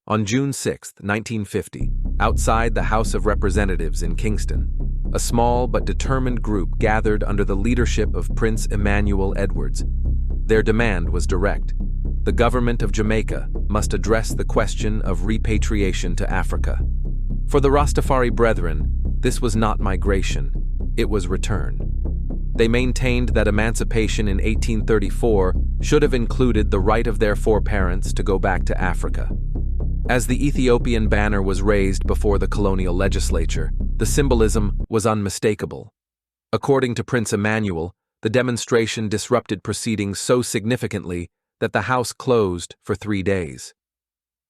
On June 6, 1950, outside the House of Representatives in Kingston, a small but determined group gathered under the leadership of Prince Emmanuel Edwards. Their demand was direct. The government of Jamaica must address the question of repatriation to Africa. For the Rastafari Brethren, this was not migration, it was return. They maintained that emancipation in 1834 should have included the right of their foreparents to go back to Africa. As the Ethiopian banner was raised before the colonial legislature, the symbolism was unmistakable. According to Prince Emmanuel, the demonstration disrupted proceedings so significantly that the House closed for 3 days.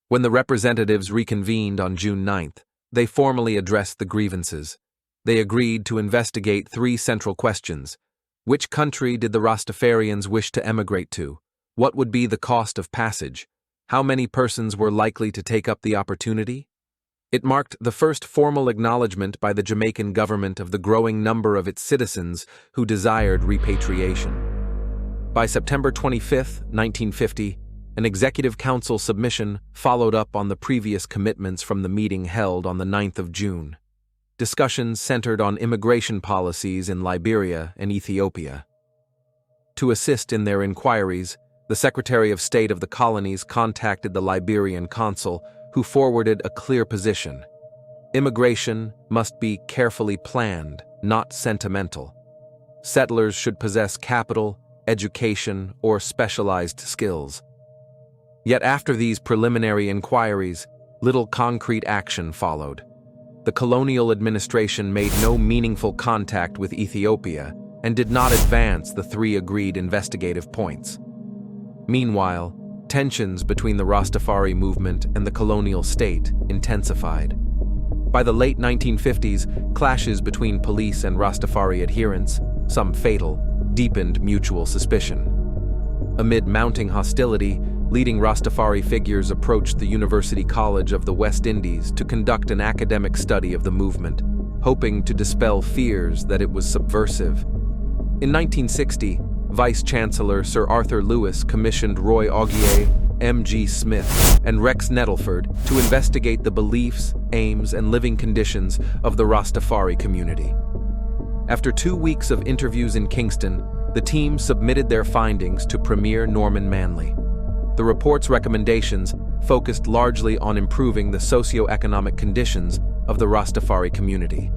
When the representatives reconvened on June 9th, they formally addressed the grievances. They agreed to investigate 3 central questions. Which country did the Rastafarians wish to emigrate to? What would be the cost of passage? How many persons were likely to take up the opportunity? It marked the first formal acknowledgement by the Jamaican government of the growing number of its citizens who desired repatriation. By September 25, 1950, an Executive Council submission followed up on the previous commitments from the meeting held on the 9th of June. Discussions centered on immigration policies in Liberia and Ethiopia. To assist in their inquiries, the Secretary of State of the Colonies contacted the Liberian consul, who forwarded a clear position. Immigration must be carefully planned, not sentimental. Settlers should possess capital, education, or specialized skills. Yet after these preliminary inquiries, little concrete action followed. The colonial administration made no meaningful contact with Ethiopia and did not advance the 3 agreed investigative points. Meanwhile, tensions between the Rastafari movement and the colonial state intensified. By the late 1950s, clashes between police and Rastafari adherents, some fatal, deepened mutual suspicion. Amid mounting hostility, leading Rastafari figures approached the University College of the West Indies to conduct an academic study of the movement, hoping to dispel fears that it was subversive. In 1960, Vice-Chancellor Sir Arthur Lewis commissioned Roy Augier, M.G. Smith, and Rex Nettleford to investigate the beliefs, aims, and living conditions of the Rastafari community. After 2 weeks of interviews in Kingston, the team submitted their findings to Premier Norman Manley. The report's recommendations focused largely on improving the socio-economic conditions of the Rastafari community.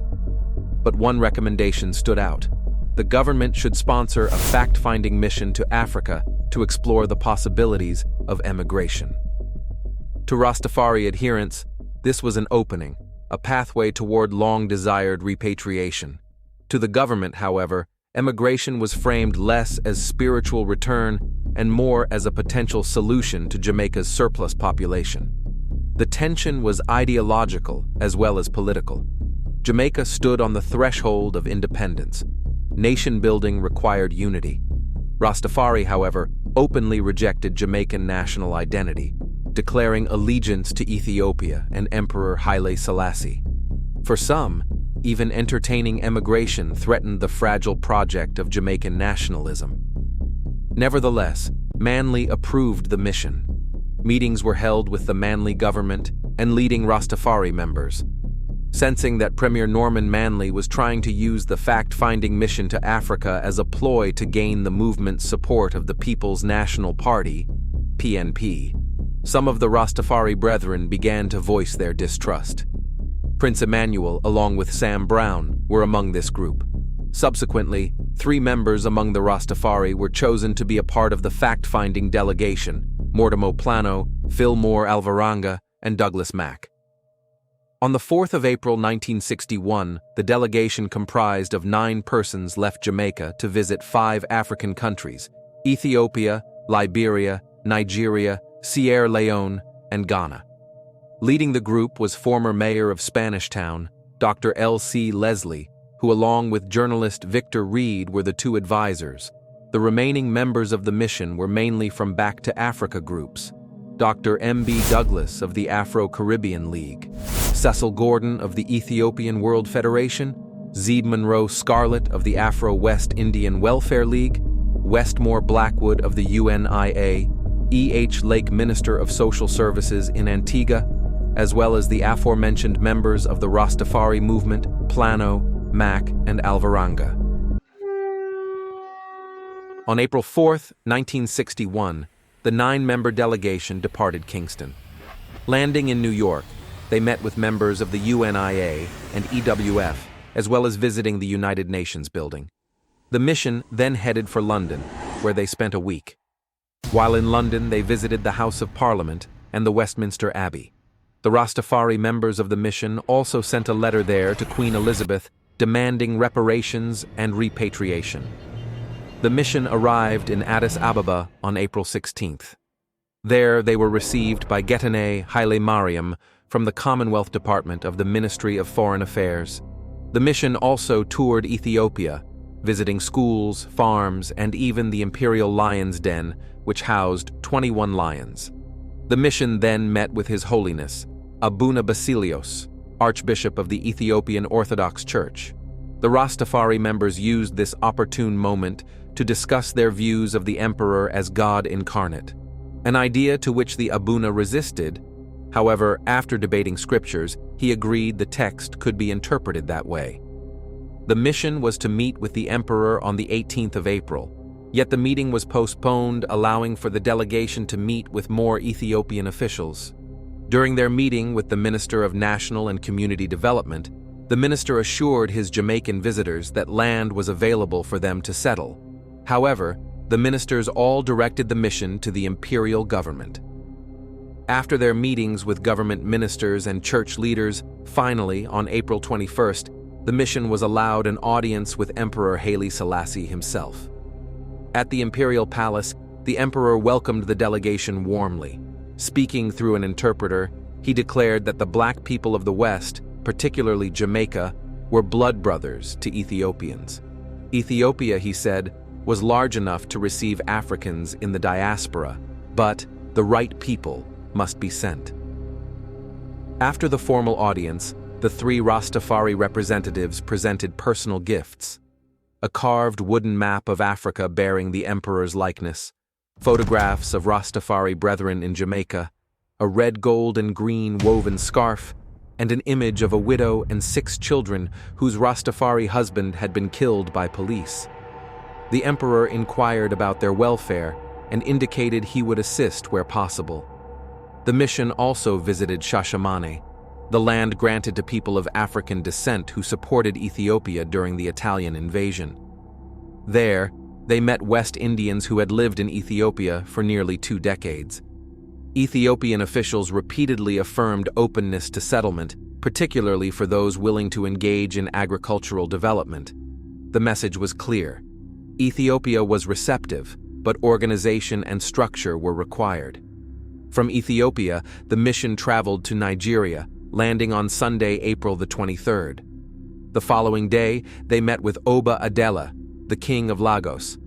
But one recommendation stood out. The government should sponsor a fact-finding mission to Africa to explore the possibilities of emigration. To Rastafari adherents, this was an opening, a pathway toward long-desired repatriation. To the government, however, emigration was framed less as spiritual return and more as a potential solution to Jamaica's surplus population. The tension was ideological as well as political. Jamaica stood on the threshold of independence. Nation-building required unity. Rastafari, however, openly rejected Jamaican national identity, declaring allegiance to Ethiopia and Emperor Haile Selassie. For some, even entertaining emigration threatened the fragile project of Jamaican nationalism. Nevertheless, Manley approved the mission. Meetings were held with the Manley government and leading Rastafari members. Sensing that Premier Norman Manley was trying to use the fact-finding mission to Africa as a ploy to gain the movement's support of the People's National Party, PNP, some of the Rastafari Brethren began to voice their distrust. Prince Emmanuel, along with Sam Brown, were among this group. Subsequently, 3 members among the Rastafari were chosen to be a part of the fact-finding delegation: Mortimer Plano, Fillmore Alvaranga, and Douglas Mack. On the 4th of April 1961, the delegation comprised of 9 persons left Jamaica to visit 5 African countries: Ethiopia, Liberia, Nigeria, Sierra Leone, and Ghana. Leading the group was former mayor of Spanish Town, Dr. L.C. Leslie, who along with journalist Victor Reed were the 2 advisors. The remaining members of the mission were mainly from Back to Africa groups: Dr. M.B. Douglas of the Afro-Caribbean League, Cecil Gordon of the Ethiopian World Federation, Zeeb Monroe Scarlett of the Afro-West Indian Welfare League, Westmore Blackwood of the UNIA, E.H. Lake Minister of Social Services in Antigua, as well as the aforementioned members of the Rastafari movement, Plano, Mac, and Alvaranga. On April 4, 1961, the 9-member delegation departed Kingston. Landing in New York, they met with members of the UNIA and EWF, as well as visiting the United Nations building. The mission then headed for London, where they spent a week. While in London, they visited the House of Parliament and the Westminster Abbey. The Rastafari members of the mission also sent a letter there to Queen Elizabeth demanding reparations and repatriation. The mission arrived in Addis Ababa on April 16th. There, they were received by Getane Haile Mariam from the Commonwealth Department of the Ministry of Foreign Affairs. The mission also toured Ethiopia, visiting schools, farms, and even the Imperial Lion's Den, which housed 21 lions. The mission then met with His Holiness, Abuna Basilios, Archbishop of the Ethiopian Orthodox Church. The Rastafari members used this opportune moment to discuss their views of the emperor as God incarnate, an idea to which the Abuna resisted. However, after debating scriptures, he agreed the text could be interpreted that way. The mission was to meet with the emperor on the 18th of April, yet the meeting was postponed, allowing for the delegation to meet with more Ethiopian officials. During their meeting with the Minister of National and Community Development, the minister assured his Jamaican visitors that land was available for them to settle. However, the ministers all directed the mission to the imperial government. After their meetings with government ministers and church leaders, finally, on April 21st, the mission was allowed an audience with Emperor Haile Selassie himself. At the imperial palace, the emperor welcomed the delegation warmly. Speaking through an interpreter, he declared that the black people of the West, particularly Jamaica, were blood brothers to Ethiopians. Ethiopia, he said, was large enough to receive Africans in the diaspora, but the right people must be sent. After the formal audience, the 3 Rastafari representatives presented personal gifts: a carved wooden map of Africa bearing the emperor's likeness, photographs of Rastafari brethren in Jamaica, a red, gold, and green woven scarf, and an image of a widow and 6 children whose Rastafari husband had been killed by police. The emperor inquired about their welfare and indicated he would assist where possible. The mission also visited Shashamane, the land granted to people of African descent who supported Ethiopia during the Italian invasion. There, they met West Indians who had lived in Ethiopia for nearly 2 decades. Ethiopian officials repeatedly affirmed openness to settlement, particularly for those willing to engage in agricultural development. The message was clear. Ethiopia was receptive, but organization and structure were required. From Ethiopia, the mission traveled to Nigeria, landing on Sunday, April the 23rd. The following day, they met with Oba Adela, the king of Lagos.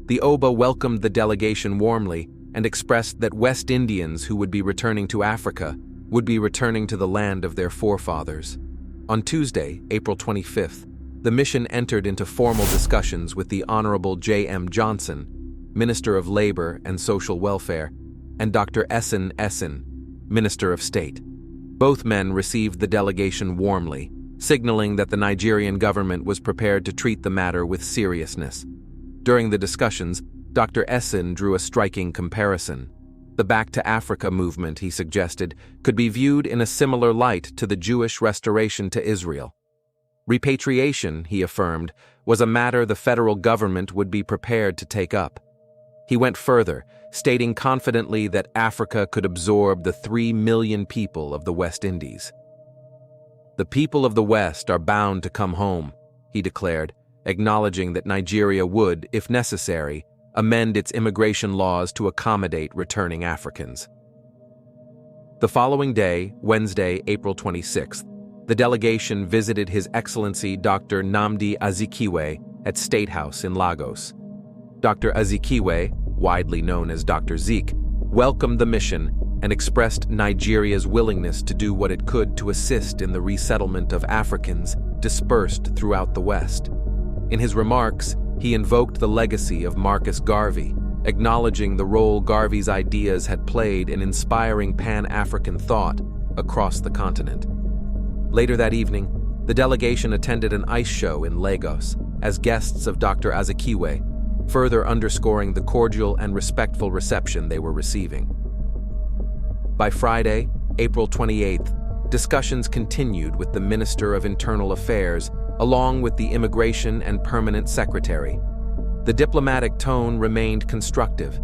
The Oba welcomed the delegation warmly and expressed that West Indians who would be returning to Africa would be returning to the land of their forefathers. On Tuesday, April 25th, the mission entered into formal discussions with the Honorable J.M. Johnson, Minister of Labor and Social Welfare, and Dr. Essen, Minister of State. Both men received the delegation warmly, signaling that the Nigerian government was prepared to treat the matter with seriousness. During the discussions, Dr. Essen drew a striking comparison. The Back to Africa movement, he suggested, could be viewed in a similar light to the Jewish restoration to Israel. Repatriation, he affirmed, was a matter the federal government would be prepared to take up. He went further, stating confidently that Africa could absorb the 3 million people of the West Indies. The people of the West are bound to come home, he declared, acknowledging that Nigeria would, if necessary, amend its immigration laws to accommodate returning Africans. The following day, Wednesday, April 26th, the delegation visited His Excellency Dr. Nnamdi Azikiwe at State House in Lagos. Dr. Azikiwe, widely known as Dr. Zeke, welcomed the mission and expressed Nigeria's willingness to do what it could to assist in the resettlement of Africans dispersed throughout the West. In his remarks, he invoked the legacy of Marcus Garvey, acknowledging the role Garvey's ideas had played in inspiring Pan-African thought across the continent. Later that evening, the delegation attended an ice show in Lagos as guests of Dr. Azikiwe, further underscoring the cordial and respectful reception they were receiving. By Friday, April 28th, discussions continued with the Minister of Internal Affairs along with the Immigration and Permanent Secretary. The diplomatic tone remained constructive.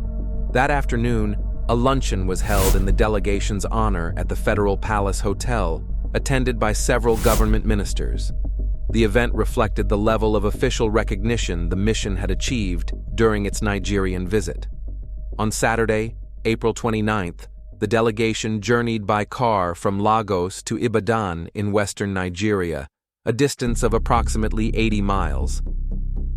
That afternoon, a luncheon was held in the delegation's honor at the Federal Palace Hotel, attended by several government ministers. The event reflected the level of official recognition the mission had achieved during its Nigerian visit. On Saturday, April 29th, the delegation journeyed by car from Lagos to Ibadan in western Nigeria, a distance of approximately 80 miles.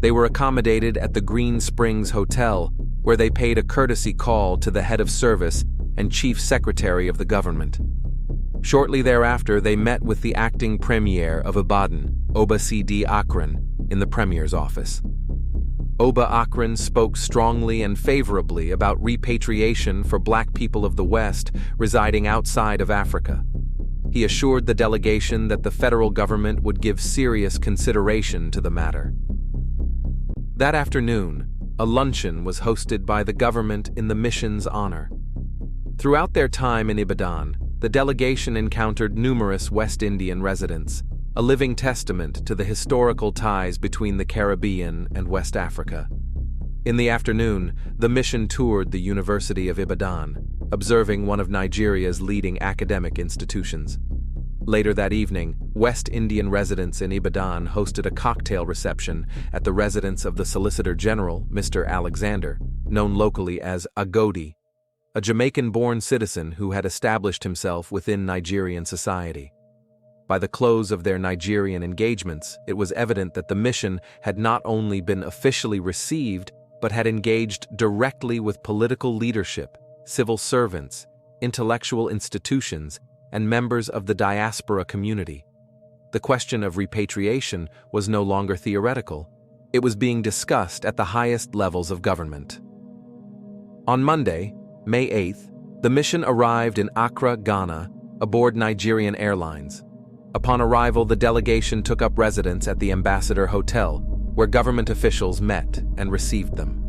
They were accommodated at the Green Springs Hotel, where they paid a courtesy call to the head of service and chief secretary of the government. Shortly thereafter, they met with the acting premier of Ibadan, Oba C.D. Akran, in the premier's office. Oba Akran spoke strongly and favorably about repatriation for Black people of the West residing outside of Africa. He assured the delegation that the federal government would give serious consideration to the matter. That afternoon, a luncheon was hosted by the government in the mission's honor. Throughout their time in Ibadan, the delegation encountered numerous West Indian residents, a living testament to the historical ties between the Caribbean and West Africa. In the afternoon, the mission toured the University of Ibadan, observing one of Nigeria's leading academic institutions. Later that evening, West Indian residents in Ibadan hosted a cocktail reception at the residence of the Solicitor General, Mr. Alexander, known locally as Agodi, a Jamaican-born citizen who had established himself within Nigerian society. By the close of their Nigerian engagements, it was evident that the mission had not only been officially received, but had engaged directly with political leadership, civil servants, intellectual institutions, and members of the diaspora community. The question of repatriation was no longer theoretical. It was being discussed at the highest levels of government. On Monday, May 8th, the mission arrived in Accra, Ghana, aboard Nigerian Airlines. Upon arrival, the delegation took up residence at the Ambassador Hotel, where government officials met and received them.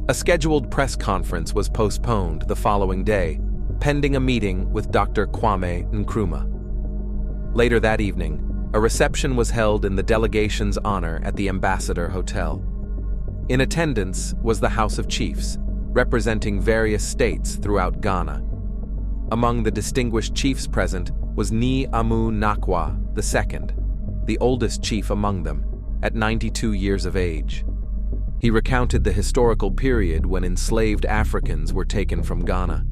A scheduled press conference was postponed the following day, pending a meeting with Dr. Kwame Nkrumah. Later that evening, a reception was held in the delegation's honor at the Ambassador Hotel. In attendance was the House of Chiefs, representing various states throughout Ghana. Among the distinguished chiefs present was Ni Amu Nakwa II, the oldest chief among them, at 92 years of age. He recounted the historical period when enslaved Africans were taken from Ghana.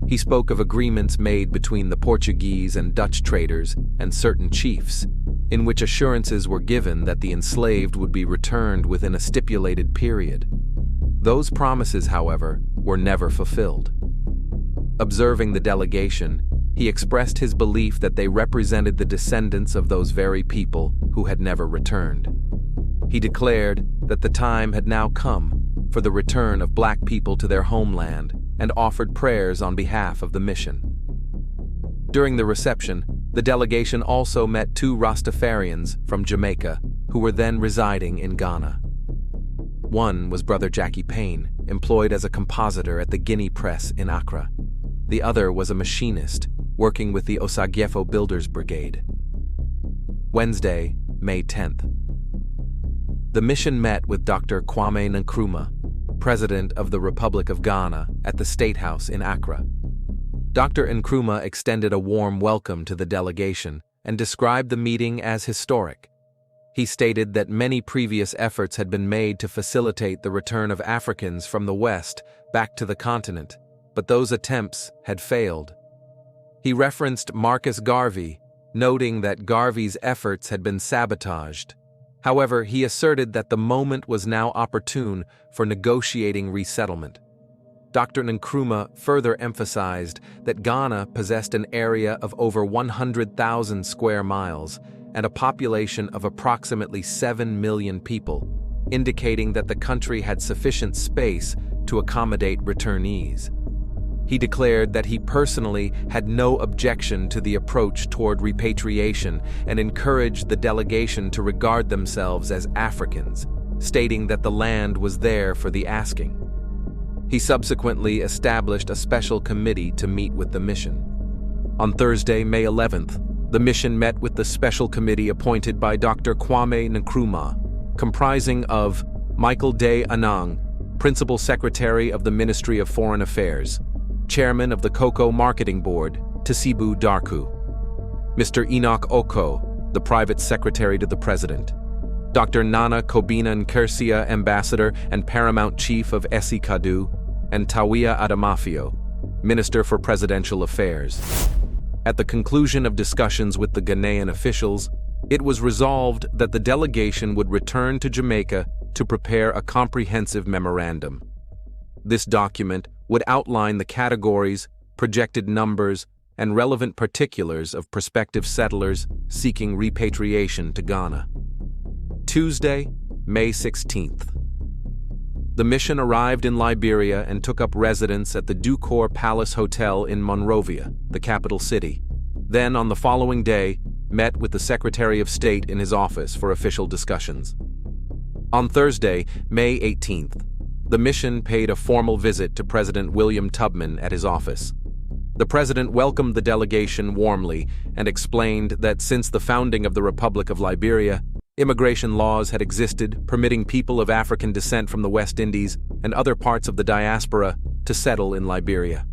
He spoke of agreements made between the Portuguese and Dutch traders and certain chiefs, in which assurances were given that the enslaved would be returned within a stipulated period. Those promises, however, were never fulfilled. Observing the delegation, he expressed his belief that they represented the descendants of those very people who had never returned. He declared that the time had now come for the return of Black people to their homeland and offered prayers on behalf of the mission. During the reception, the delegation also met two Rastafarians from Jamaica who were then residing in Ghana. One was Brother Jackie Payne, employed as a compositor at the Guinea Press in Accra. The other was a machinist, working with the Osagyefo Builders Brigade. Wednesday, May 10th. The mission met with Dr. Kwame Nkrumah, President of the Republic of Ghana, at the State House in Accra. Dr. Nkrumah extended a warm welcome to the delegation and described the meeting as historic. He stated that many previous efforts had been made to facilitate the return of Africans from the West back to the continent, but those attempts had failed. He referenced Marcus Garvey, noting that Garvey's efforts had been sabotaged. However, he asserted that the moment was now opportune for negotiating resettlement. Dr. Nkrumah further emphasized that Ghana possessed an area of over 100,000 square miles and a population of approximately 7 million people, indicating that the country had sufficient space to accommodate returnees. He declared that he personally had no objection to the approach toward repatriation and encouraged the delegation to regard themselves as Africans, stating that the land was there for the asking. He subsequently established a special committee to meet with the mission. On Thursday, May 11th, the mission met with the special committee appointed by Dr. Kwame Nkrumah, comprising of Michael Day Anang, Principal Secretary of the Ministry of Foreign Affairs, Chairman of the Cocoa Marketing Board, Tasibu Darku, Mr. Enoch Oko, the Private Secretary to the President, Dr. Nana Kobina Nkersia, Ambassador and Paramount Chief of Esi Kadu, and Tawia Adamafio, Minister for Presidential Affairs. At the conclusion of discussions with the Ghanaian officials, it was resolved that the delegation would return to Jamaica to prepare a comprehensive memorandum. This document would outline the categories, projected numbers, and relevant particulars of prospective settlers seeking repatriation to Ghana. Tuesday, May 16th. The mission arrived in Liberia and took up residence at the Ducor Palace Hotel in Monrovia, the capital city. Then, on the following day, met with the Secretary of State in his office for official discussions. On Thursday, May 18th, the mission paid a formal visit to President William Tubman at his office. The president welcomed the delegation warmly and explained that since the founding of the Republic of Liberia, immigration laws had existed permitting people of African descent from the West Indies and other parts of the diaspora to settle in Liberia.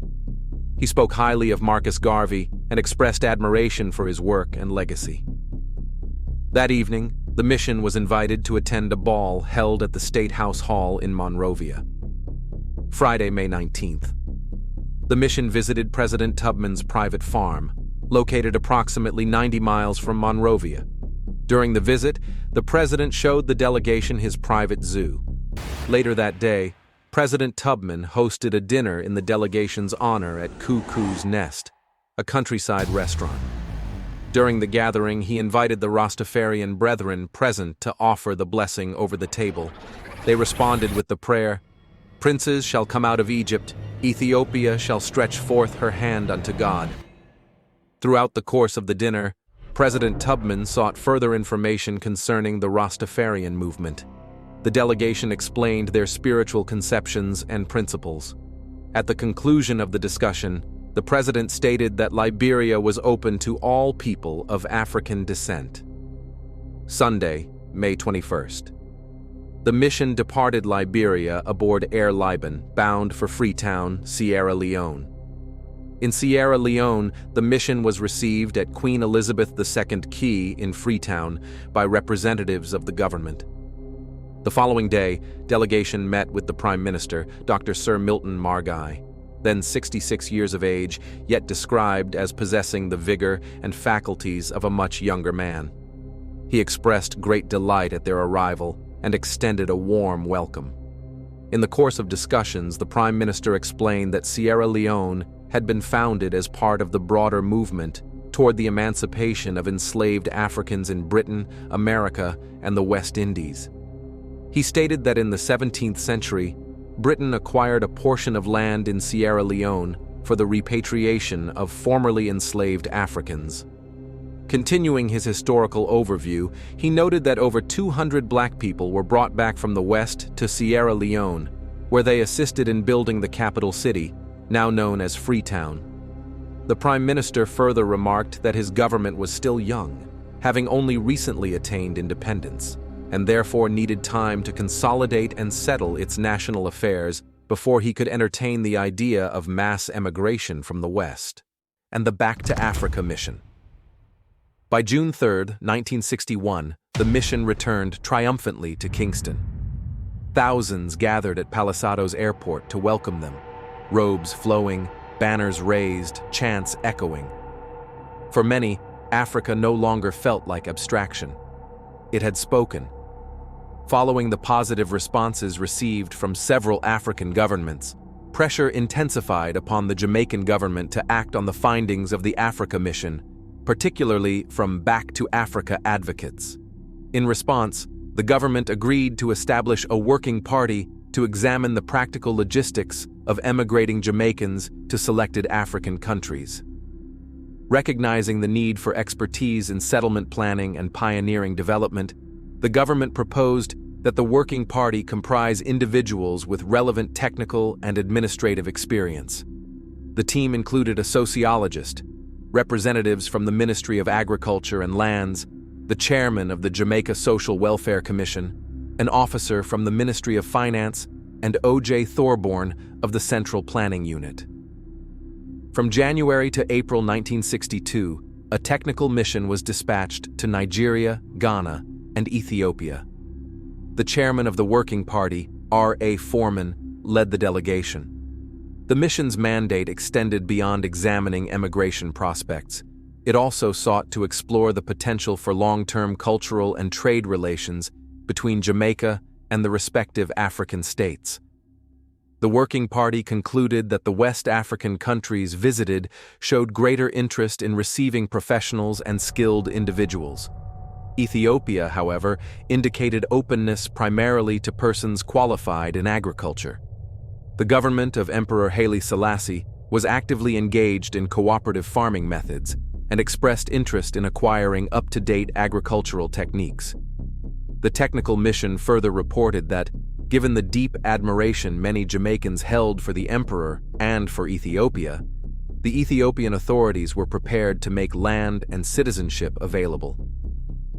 He spoke highly of Marcus Garvey and expressed admiration for his work and legacy. That evening, the mission was invited to attend a ball held at the State House Hall in Monrovia. Friday, May 19th. The mission visited President Tubman's private farm, located approximately 90 miles from Monrovia. During the visit, the president showed the delegation his private zoo. Later that day, President Tubman hosted a dinner in the delegation's honor at Cuckoo's Nest, a countryside restaurant. During the gathering, he invited the Rastafarian brethren present to offer the blessing over the table. They responded with the prayer, "Princes shall come out of Egypt, Ethiopia shall stretch forth her hand unto God." Throughout the course of the dinner, President Tubman sought further information concerning the Rastafarian movement. The delegation explained their spiritual conceptions and principles. At the conclusion of the discussion, the president stated that Liberia was open to all people of African descent. Sunday, May 21st. The mission departed Liberia aboard Air Liban, bound for Freetown, Sierra Leone. In Sierra Leone, the mission was received at Queen Elizabeth II Quay in Freetown by representatives of the government. The following day, delegation met with the Prime Minister, Dr. Sir Milton Margai, then 66 years of age, yet described as possessing the vigor and faculties of a much younger man. He expressed great delight at their arrival and extended a warm welcome. In the course of discussions, the Prime Minister explained that Sierra Leone had been founded as part of the broader movement toward the emancipation of enslaved Africans in Britain, America, and the West Indies. He stated that in the 17th century, Britain acquired a portion of land in Sierra Leone for the repatriation of formerly enslaved Africans. Continuing his historical overview, he noted that over 200 black people were brought back from the West to Sierra Leone, where they assisted in building the capital city, now known as Freetown. The Prime Minister further remarked that his government was still young, having only recently attained independence, and therefore needed time to consolidate and settle its national affairs before he could entertain the idea of mass emigration from the West, and the Back to Africa mission. By June 3, 1961, the mission returned triumphantly to Kingston. Thousands gathered at Palisado's airport to welcome them, robes flowing, banners raised, chants echoing. For many, Africa no longer felt like abstraction. It had spoken. Following the positive responses received from several African governments, pressure intensified upon the Jamaican government to act on the findings of the Africa mission, particularly from Back to Africa advocates. In response, the government agreed to establish a working party to examine the practical logistics of emigrating Jamaicans to selected African countries. Recognizing the need for expertise in settlement planning and pioneering development, the government proposed that the working party comprise individuals with relevant technical and administrative experience. The team included a sociologist, representatives from the Ministry of Agriculture and Lands, the chairman of the Jamaica Social Welfare Commission, an officer from the Ministry of Finance, and O.J. Thorborn of the Central Planning Unit. From January to April 1962, a technical mission was dispatched to Nigeria, Ghana, and Ethiopia. The chairman of the Working Party, R.A. Foreman, led the delegation. The mission's mandate extended beyond examining emigration prospects. It also sought to explore the potential for long-term cultural and trade relations between Jamaica and the respective African states. The Working Party concluded that the West African countries visited showed greater interest in receiving professionals and skilled individuals. Ethiopia, however, indicated openness primarily to persons qualified in agriculture. The government of Emperor Haile Selassie was actively engaged in cooperative farming methods and expressed interest in acquiring up-to-date agricultural techniques. The technical mission further reported that, given the deep admiration many Jamaicans held for the emperor and for Ethiopia, the Ethiopian authorities were prepared to make land and citizenship available.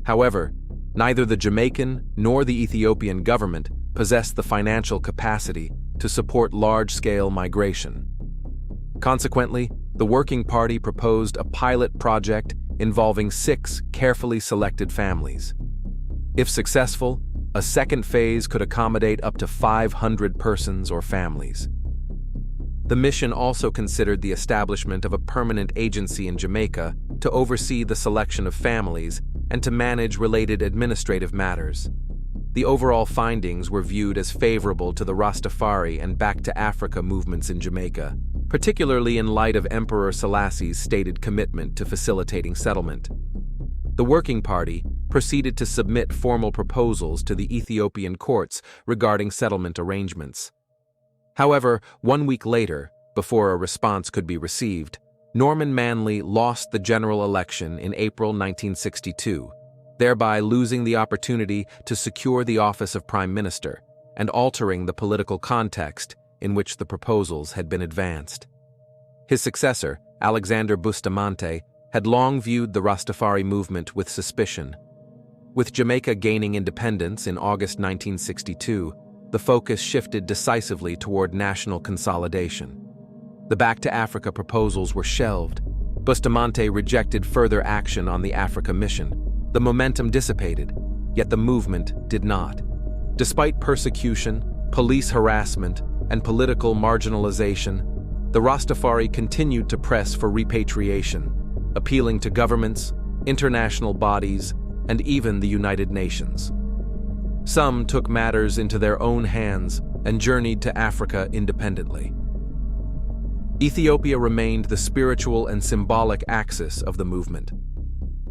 However, neither the Jamaican nor the Ethiopian government possessed the financial capacity to support large-scale migration. Consequently, the Working Party proposed a pilot project involving 6 carefully selected families. If successful, a second phase could accommodate up to 500 persons or families. The mission also considered the establishment of a permanent agency in Jamaica to oversee the selection of families and to manage related administrative matters. The overall findings were viewed as favorable to the Rastafari and Back to Africa movements in Jamaica, particularly in light of Emperor Selassie's stated commitment to facilitating settlement. The Working Party proceeded to submit formal proposals to the Ethiopian courts regarding settlement arrangements. However, 1 week later, before a response could be received, Norman Manley lost the general election in April 1962, thereby losing the opportunity to secure the office of Prime Minister and altering the political context in which the proposals had been advanced. His successor, Alexander Bustamante, had long viewed the Rastafari movement with suspicion. With Jamaica gaining independence in August 1962, the focus shifted decisively toward national consolidation. The Back to Africa proposals were shelved. Bustamante rejected further action on the Africa mission. The momentum dissipated, yet the movement did not. Despite persecution, police harassment, and political marginalization, the Rastafari continued to press for repatriation, appealing to governments, international bodies, and even the United Nations. Some took matters into their own hands and journeyed to Africa independently. Ethiopia remained the spiritual and symbolic axis of the movement.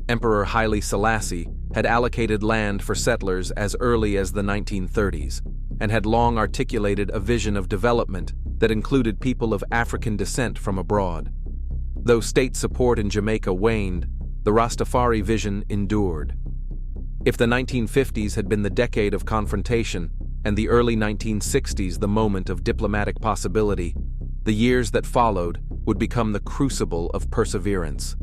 Emperor Haile Selassie had allocated land for settlers as early as the 1930s and had long articulated a vision of development that included people of African descent from abroad. Though state support in Jamaica waned, the Rastafari vision endured. If the 1950s had been the decade of confrontation and the early 1960s the moment of diplomatic possibility, the years that followed would become the crucible of perseverance.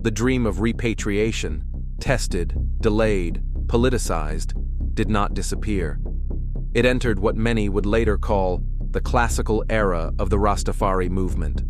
The dream of repatriation, tested, delayed, politicized, did not disappear. It entered what many would later call the classical era of the Rastafari movement.